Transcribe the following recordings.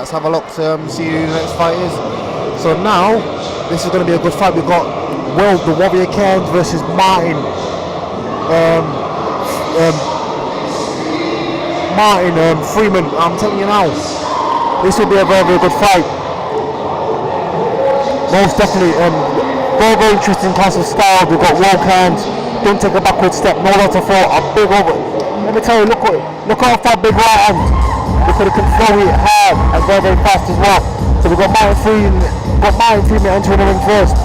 Let's have a look to see who the next fight is. So now, this is going to be a good fight. We've got Will, the Warrior Cairns versus Martin. Martin Freeman. I'm telling you now, this will be a very, very good fight. Most definitely. Very, very interesting class of style. We've got Will Cairns. Don't take a backward step. No lot to fall. A big over. Let me tell you, look how far big right hand. Look at it, can throw it hard and very, very fast as well. So we've got Martin Freeman entering the ring first.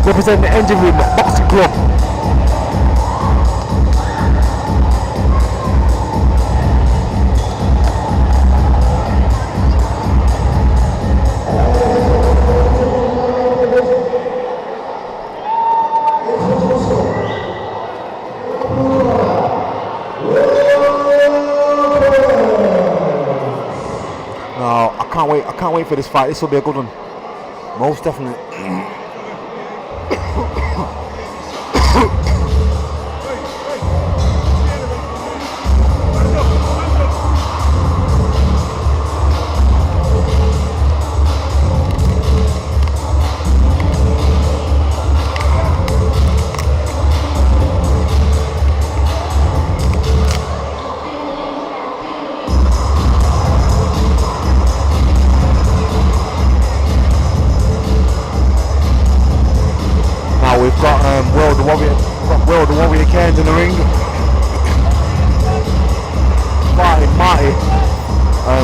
Representing the Engine Room Boxing Club. I can't wait for this fight. This will be a good one. Most definitely. Will the Warrior Cairns in the ring.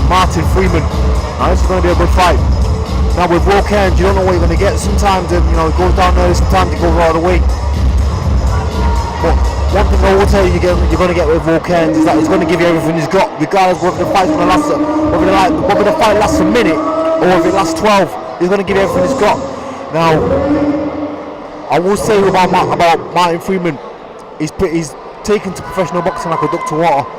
Martin Freeman. Now this is going to be a good fight. Now with Will Cairns, you don't know what you're going to get. Sometimes it goes down there, sometimes it goes right away. But one thing I will tell you, you're going to get with Will Cairns is that he's going to give you everything he's got, regardless whether the fight's going to last, whether the fight lasts a minute or if it lasts 12. He's going to give you everything he's got. Now, I will say about Martin Freeman, he's taken to professional boxing like a duck to water.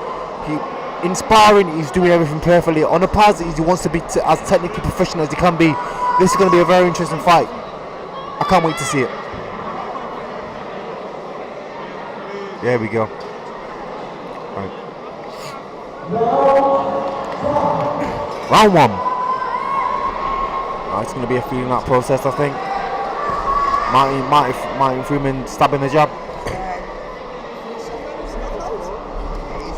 Inspiring, he's doing everything perfectly. On the pads, he wants to be as technically professional as he can be. This is going to be a very interesting fight. I can't wait to see it. There we go. Right. Round one. It's going to be a feeling out process, I think. Martin Freeman stabbing the jab.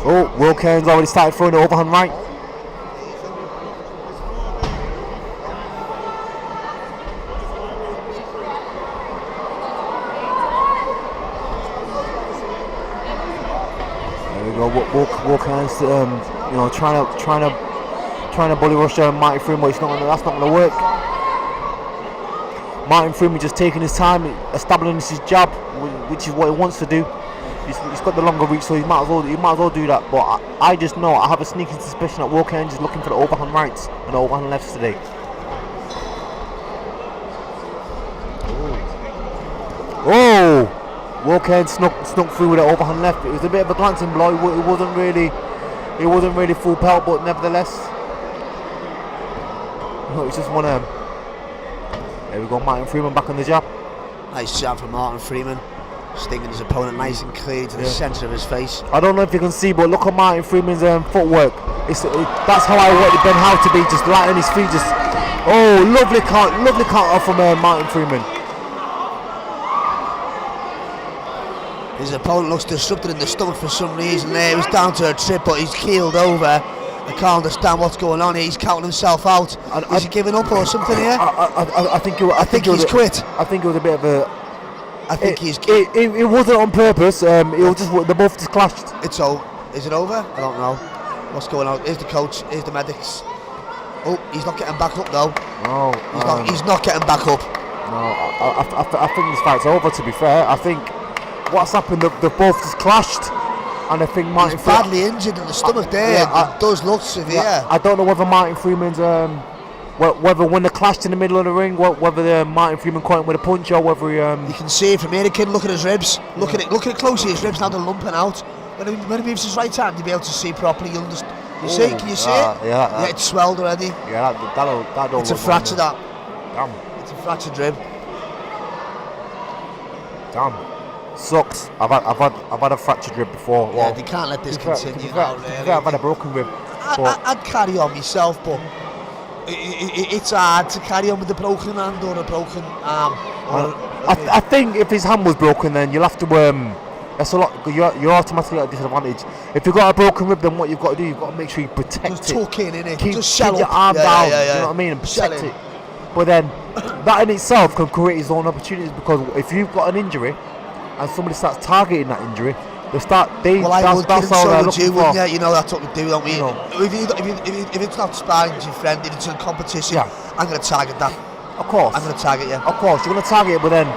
Oh, Will Cairns already started throwing the overhand right. There we go. Will Cairns, trying to bully rush Martin Freeman, but that's not going to work. Martin Freeman just taking his time, establishing his jab, which is what he wants to do. He's got the longer reach, so he might as well do that. But I just know, I have a sneaking suspicion that Will Cairns is looking for the overhand rights and the overhand lefts today. Oh! Will Cairns snuck through with the overhand left. It was a bit of a glancing blow. It wasn't really full pelt, but nevertheless, it's just one of them. There we go, Martin Freeman back on the jab. Nice jab from Martin Freeman. Stinging his opponent nice and clear to the centre of his face. I don't know if you can see, but look at Martin Freeman's footwork. That's how I wanted Ben Howe to be, just light on his feet. Lovely counter from Martin Freeman. His opponent looks disrupted in the stomach for some reason there. It was down to a trip, but he's keeled over. I can't understand what's going on here. He's counting himself out. Is he giving up or something here? I think he's quit. I think it was a bit of a... It wasn't on purpose. It was just they both just clashed. Is it over? I don't know. What's going on? Here's the coach. Here's the medics. Oh, he's not getting back up though. No, he's not getting back up. No, I think this fight's over. To be fair, I think what's happened, they've both just clashed, and I think Martin He's badly injured in the stomach there. It does look severe. Yeah, I don't know whether Martin Freeman's whether when they clashed in the middle of the ring, whether Martin Freeman caught him with a punch or whether You can see it from here, kid. Look at his ribs. Look at it closely. His ribs now they're lumping out. When he moves his right hand, you'll be able to see properly. You'll understand. You see? Can you see it? Yeah, it's swelled already. Yeah, that'll It's a fracture. That. Damn. It's a fractured rib. Damn. Sucks. I've had a fractured rib before. Yeah, they can't let this continue now, really. I've had a broken rib. I'd carry on myself, but it's hard to carry on with a broken hand or a broken arm. I think if his hand was broken, then you'll have to that's a lot. You're automatically at a disadvantage. If you've got a broken rib, then what you've got to do, you've got to make sure you protect just it. Just tuck in it. Keep just your arm down. Yeah. You know what I mean, and protect it. But then that in itself can create its own opportunities, because if you've got an injury and somebody starts targeting that injury, they start. Well, I would get so would you, wouldn't you? You know that's what we do, don't we? You know. If it's not sparring with your friend, if it's in a competition, I'm going to target that. Of course. I'm going to target you. Of course, you're going to target it, but then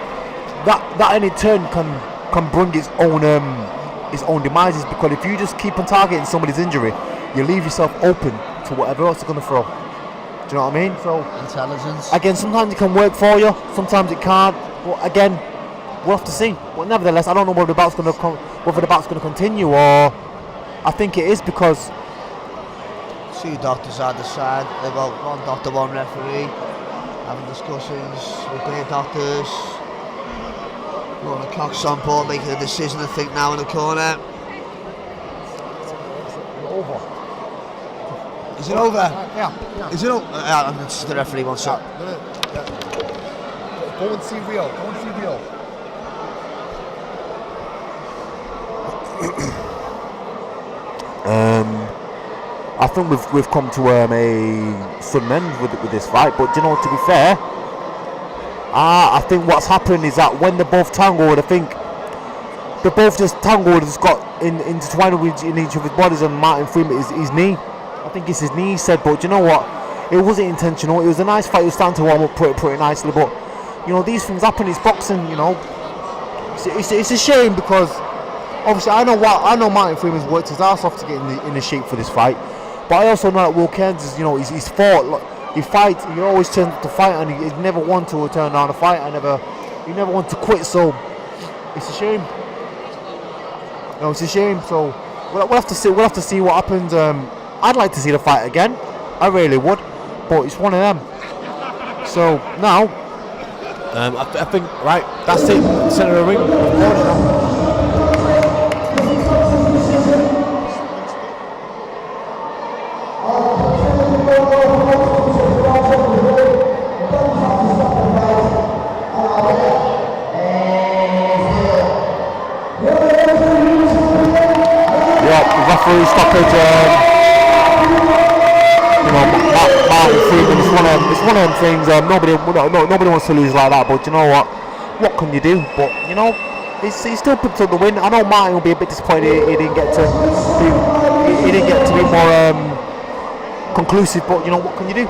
that in turn can bring its own demises, because if you just keep on targeting somebody's injury, you leave yourself open to whatever else they're going to throw. Do you know what I mean? So intelligence. Again, sometimes it can work for you, sometimes it can't. But again, we'll have to see. But nevertheless, I don't know whether the bout's going to continue, or I think it is, because two doctors either side. They've got one doctor, one referee, having discussions with their doctors. Lorna Cox on board, making a decision, I think, now in the corner. over. Is it over? Yeah. Is it over? It's the referee wants it. Go and see Rio. Go and see Rio. I think we've come to a sudden end with this fight, but you know, to be fair, I think what's happened is that when they both tangled, I think they both just tangled, just got intertwined in each of his bodies, and Martin Freeman his knee. I think it's his knee, he said, but you know what? It wasn't intentional. It was a nice fight. It was starting to warm up pretty nicely, but you know, these things happen. It's boxing, you know. It's a shame, because obviously I know Martin Freeman's worked his ass off to get in the shape for this fight, but I also know that Will Cairns is, you know, he's fought. He fights. He always turns up to fight, and he's never want to turn down a fight. He never want to quit. So it's a shame. No, it's a shame. So we'll have to see. We'll have to see what happens. I'd like to see the fight again. I really would, but it's one of them. So now, I think right. That's it. Centre of the ring. Referee stoppage. You know, Martin Freeman. It's one of them things. Nobody wants to lose like that. But you know what? What can you do? But you know, he still picked up the win. I know Martin will be a bit disappointed he didn't get to be more conclusive. But you know, what can you do?